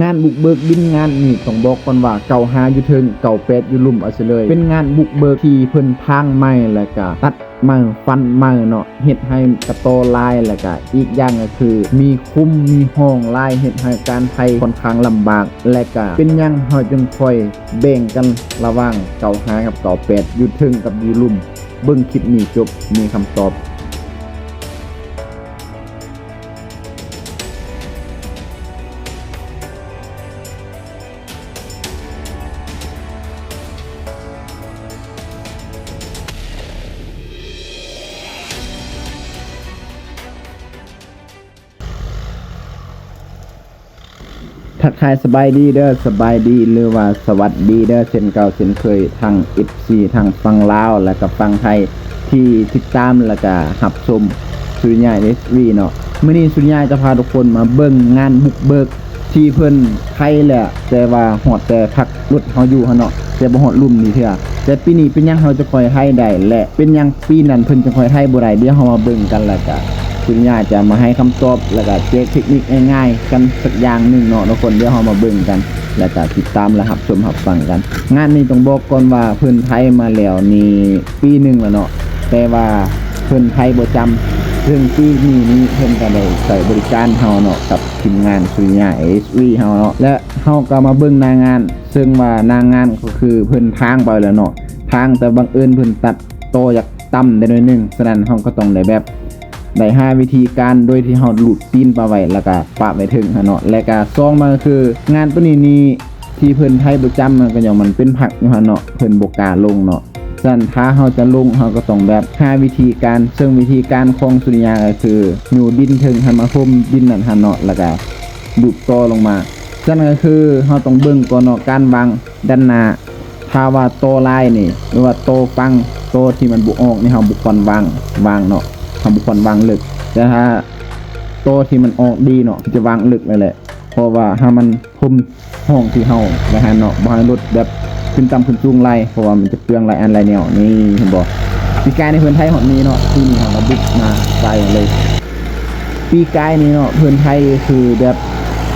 งานบุกเบิกดินงานนี่ต้องบอกก่อนว่าเก่าหาอยู่เทิงเก่าแปดอยู่ลุ่มเอาซะเลยเป็นงานบุกเบิกที่เพิ่นทางไม้แล้วก็ตัดไม้ฟันไม้เนาะเฮ็ดให้กระโตลายแล้วก็อีกอย่างก็คือมีคุ้มมีห้องลายเฮ็ดให้การไผค่อนข้างลำบากและก็เป็นหยังเฮาจึงค่อยแบ่งกันระหว่างเก่าหากับเก่าแปดอยู่เทิงกับอยู่ลุ่มเบิ่งคลิปนี้จบมีคำตอบทักทายสบายดีเด้อสบายดีหรือว่าสวัสดีเด้อเช่นเก่าเช่นเคยทาง FC ทางฝั่งลาวและก็ฝั่งไทยที่ติดตามแล้วก็รับชมสุริยะ SV เนาะมื้อนี้สุริยะจะพาทุกคนมาเบิ่งงานบุกเบิกที่เพิ่นไทยแหละแต่ว่าฮอดแต่พักรถเฮาอยู่หั่นเนาะแต่บ่ฮอดลุ่มนี่เทื่อแต่ปีนี้เป็นหยังเฮาจะค่อยไทยได้และเป็นหยังปีนั้นเพิ่นจะค่อยไทยบ่ได้เดี๋ยวเฮามาเบิ่งกันแล้วก็คุณย่าจะมาให้คำตอบแล้วก็เช็คเทคนิคง่ายๆกันสักอย่างหนึ่งเนาะทุกคนเดี๋ยวเรามาเบิ่งกันแล้วก็ติดตามและรับชมรับฟังกันงานนี้ต้องบอกก่อนว่าเพิ่นไทยมาแล้วนี่ปีหนึ่งแล้วเนาะแต่ว่าเพิ่นไทยบ่จำซึ่งปีนี้เพิ่นก็ได้ใส่บริการเฮาเนาะกับทีมงานสุริยะ SV เฮาเนาะและเฮาก็มาเบิ่งหน้างานซึ่งว่าหน้างานก็คือเพิ่นทางไปแล้วเนาะทางแต่บังเอิญเพิ่นตัดโตจากต่ำได้หน่อยนึงฉะนั้นเฮาก็ต้องได้แบบได้5วิธีการโดยที่เฮาหลุดตีนปลาไว้แล้วก็ปะไว้ถึงเนาะและก็2มาคืองานตัวนี้ที่เพิ่นไทยประจำมันก็อย่างมันเป็นผักอยู่เนาะเพิ่นบ่กล้าลงเนาะฉะนั้นถ้าเฮาจะลงเฮาก็ต้องแบบ5วิธีการซึ่งวิธีการของสุริยะก็คืออยู่ดินถึงให้มาห่มดินนั่นเนาะแล้วก็ดูดตอลงมาฉะนั้นก็คือเฮาต้องเบิ่งก่อนเนาะการวางด้านหน้าถ้าว่าโตลายนี่หรือว่าโตฟังโตที่มันบ่ออกนี่เฮาบ่ควรวางเนาะทำบุคคลวางลึกแต่ถ้าโตที่มันออกดีเนาะจะวางลึกเลยแหละเพราะว่าถ้ามันคุมห้องที่เฮานะฮะเนาะบ่ให้รถแบบขึ้นต่ำขึ้นสูงไล่เพราะว่ามันจะเปลืองหลายอันหลายแนวนี่เห็นบ่ปีกายในเพิ่นไทยฮอดนี้เนาะที่นี่เฮาก็บุกมาใส่เลยปีกายนี่เนาะเพิ่นไทยคือแบบ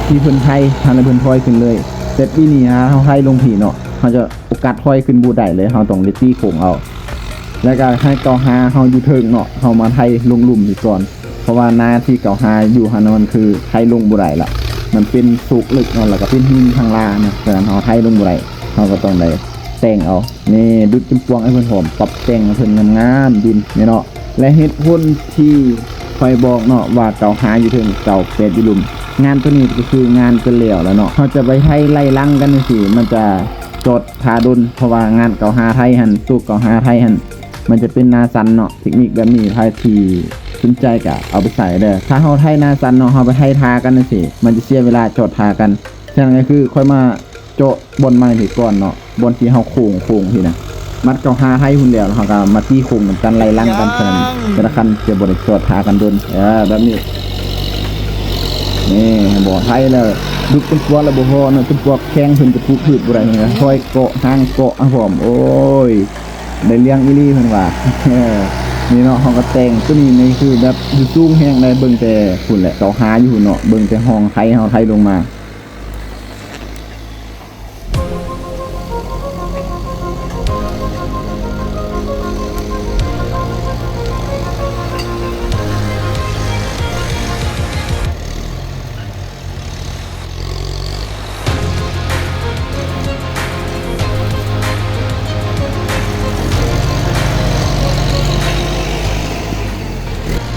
ที่เพิ่นไทยทางเพิ่นถอยขึ้นเลยแต่ปีนี้ฮะเฮาไทยลงผีเนาะเฮาจะโอกาสถอยขึ้นบ่ได้เลยเฮาต้องได้ตีโค้งเอาแล้วก็ให้เก่าหาเฮาอยู่เทิงเนาะเฮามาไทยลงลุ่มอยู่ก่อนเพราะว่าหน้าที่เก่าหาอยู่หานอนคือไทยลงบ่ได้ละมันเป็นสุกลึกเนาะแล้วก็เป็นหินทางลานะฉะนั้นเฮาไทยลงบ่ได้เฮาก็ต้องได้แต่งเอานี่ดุดจิ้มพวงให้เพิ่นหอมปรับแต่งให้เพิ่นงามๆดินนี่เนาะและเหตุผลที่ค่อยบอกเนาะว่าเก่าหาอยู่เทิงเก่าเป็ดอยู่ลุ่มงานตัวนี้ก็คืองานเป็นแล้วเนาะเฮาจะไปไทยไล่ลังกันจังซี่มันจะจดทาดุนเพราะว่างานเก่าหาไทยหั่นตู้เก่าหาไทยหั่นมันจะเป็นนาซันเนาะเทคนิคแบบนี้ไทยที่สนใจก็เอาไปใส่เด้อถ้าเฮาไทยนาซันเนาะเฮาไปไทยทากันจังซี่มันจะเสียเวลาจดทากันฉะนั้นก็คือค่อยมาโจะบนใหม่ที่ก่อนเนาะบนที่เฮาโค้งที่นะมัดเก่าหาไทยหุ่นแล้วเฮาก็มาตีโค้งกันไล่ลังกันฉะนั้นแต่ละคันจะบ่ได้จดทากันโดนแบบนี้นี่บ่ไทยแล้วดุกเป็นตัวแล้วบ่พอเนาะเป็นพวกแข้งเพิ่นจะทุบพืชบ่ได้นะค่อยเกาะหางเกาะครับผมโอ้ยได้เลี้ยงอีหลีเพิ่นว่านี่เนาะเฮาก็แต่งตัวนี้นี่คือแบบอยู่สูงแฮงได้เบิ่งแต่พุ่นแหละเก่าหาอยู่เนาะเบิ่งแต่ห้องไทยเฮาไทยลงมา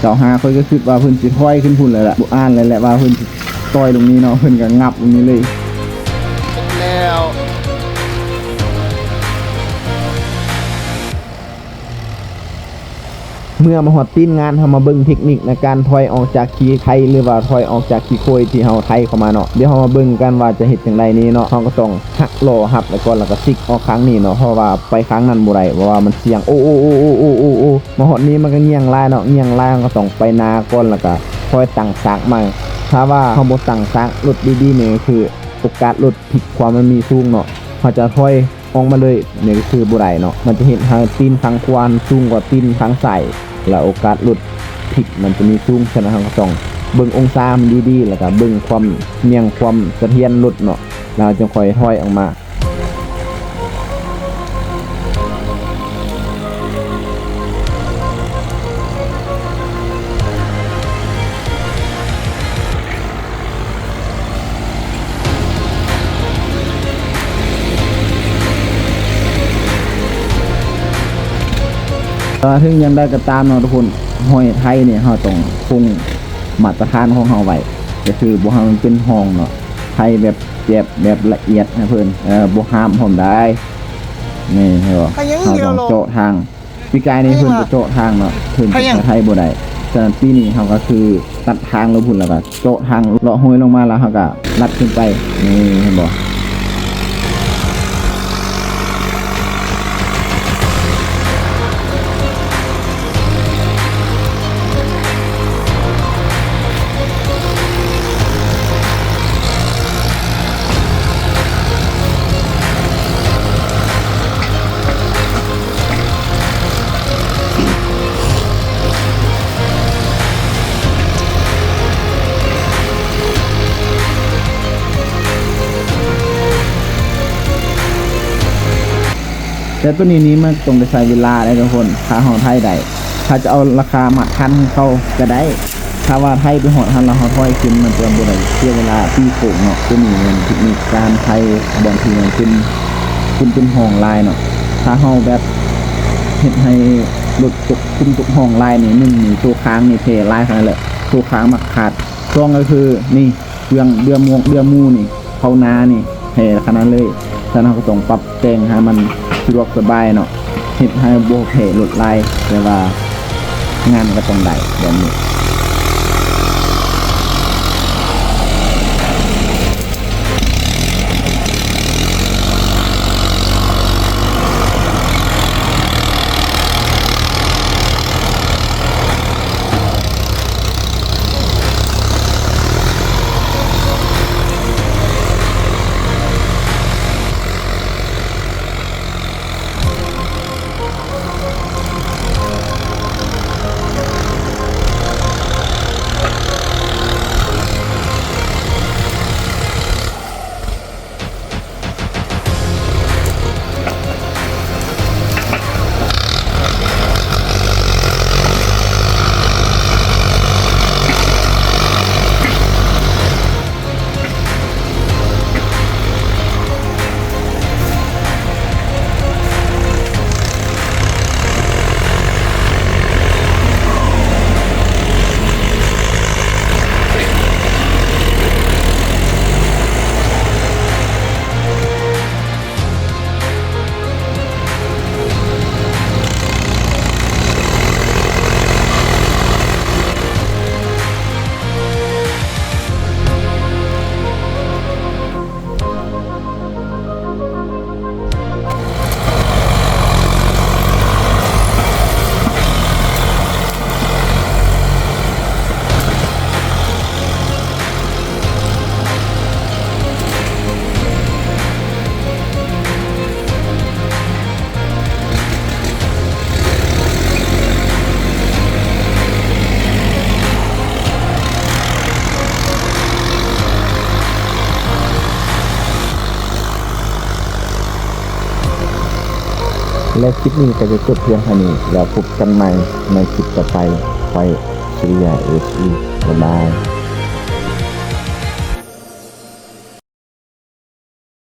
เก่าหาค่อยก็คิดว่าเพิ่นสิถอยขึ้นพุ่นเลยล่ะบ่อ่านเลยแหละว่าเพิ่นสิต่อยตรงนี้เนาะเพิ่นก็งับตรงนี้เลยแล้วเมื่อมาฮอดตีนงานเฮามาเบิ่งเทคนิคในการถอยออกจากขี้ไข่หรือว่าถอยออกจากขี้โคยที่เฮาไถเข้ามาเนาะเดี๋ยวเฮามาเบิ่งกันว่าจะเฮ็ดจังได๋นี้เนาะเฮาก็ต้องหักล้อหับแล้วก็ซิกออกครั้งนี้เนาะเพราะว่าไปครั้งนั้นบ่ได้เพราะว่ามันเสี่ยงโอ้มาฮอดนี้มันก็เงี่ยงลายเนาะเงี่ยงลายก็ต้องไปนาก่อนแล้วก็ค่อยตั้งซากใหม่ถ้าว่าเฮาบ่ตั้งซากรถดีๆนี่คือโอกาสรถพลิกความมันมีสูงเนาะเฮาจะถอยออกมาเลยนี่ก็คือบ่ได้เนาะมันจะเห็นทางตีนทางขวาสูงกว่าตีนทางซ้ายและโอกาสหลุดผิดมันจะมีสูงฉะนั้นเราต้อง เบิ่งองศามันดีๆแล้วก็เบิ่งความเมียงความเสถียรรถเนาะเราจะค่อยถอยออกมาถึงยังได้ก็ตามเนาะทุกคนห้อยไทยเนี่ยเราต้องคงมาตรฐานของเราไว้ก็คือบ่ให้มันเป็นห้องเนาะไทยแบบเจ็บแบบละเอียดนะเพิ่นบ่ห้ามผมได้นี่เห็นบ่เราต้องโจะทางปีกายนี่เพิ่นจะโจะทางเนาะเพิ่นจะไทยบ่ได้ฉะนั้นปีนี้เราก็คือตัดทางลงพุ่นแล้วก็โจะทางเลาะห้อยลงมาแล้วเราก็ลัดขึ้นไปนี่เห็นบ่แต่ตัวนี้มันตรงไปใช้เวลาได้ทุกคนถ้าหอไทยได้ถ้าจะเอาราคามาทันเขาก็ได้ถ้าว่าไทยไปหอทันแล้วหอถอยขึ้นมันจะบ่ได้เสียเวลาปีโขงเนาะตัวนี้มันเทคนิคการไทยบางทีมันเป็นห้องลายเนาะถ้าเฮาแบบเฮ็ดให้รถตุกห้องลายนี่1นี่ตัวค้างนี่เทลายขนาดแหละตัวค้างมาขาด2ก็คือนี่เรือมูนี่เข้านานี่เทขนาดเลยฉะนั้นเราก็ต้องปรับแต่งให้มันสะดวกสบายเนาะเฮ็ดให้บ่เพลดลายแต่ว่างานก็ต้องได้แบบนี้และคลิปนี้ก็จะจบเพียงเท่านี้แล้วพบกันใหม่ในคลิปต่อไปไฟสุริยาเอชีบ๊ายบาย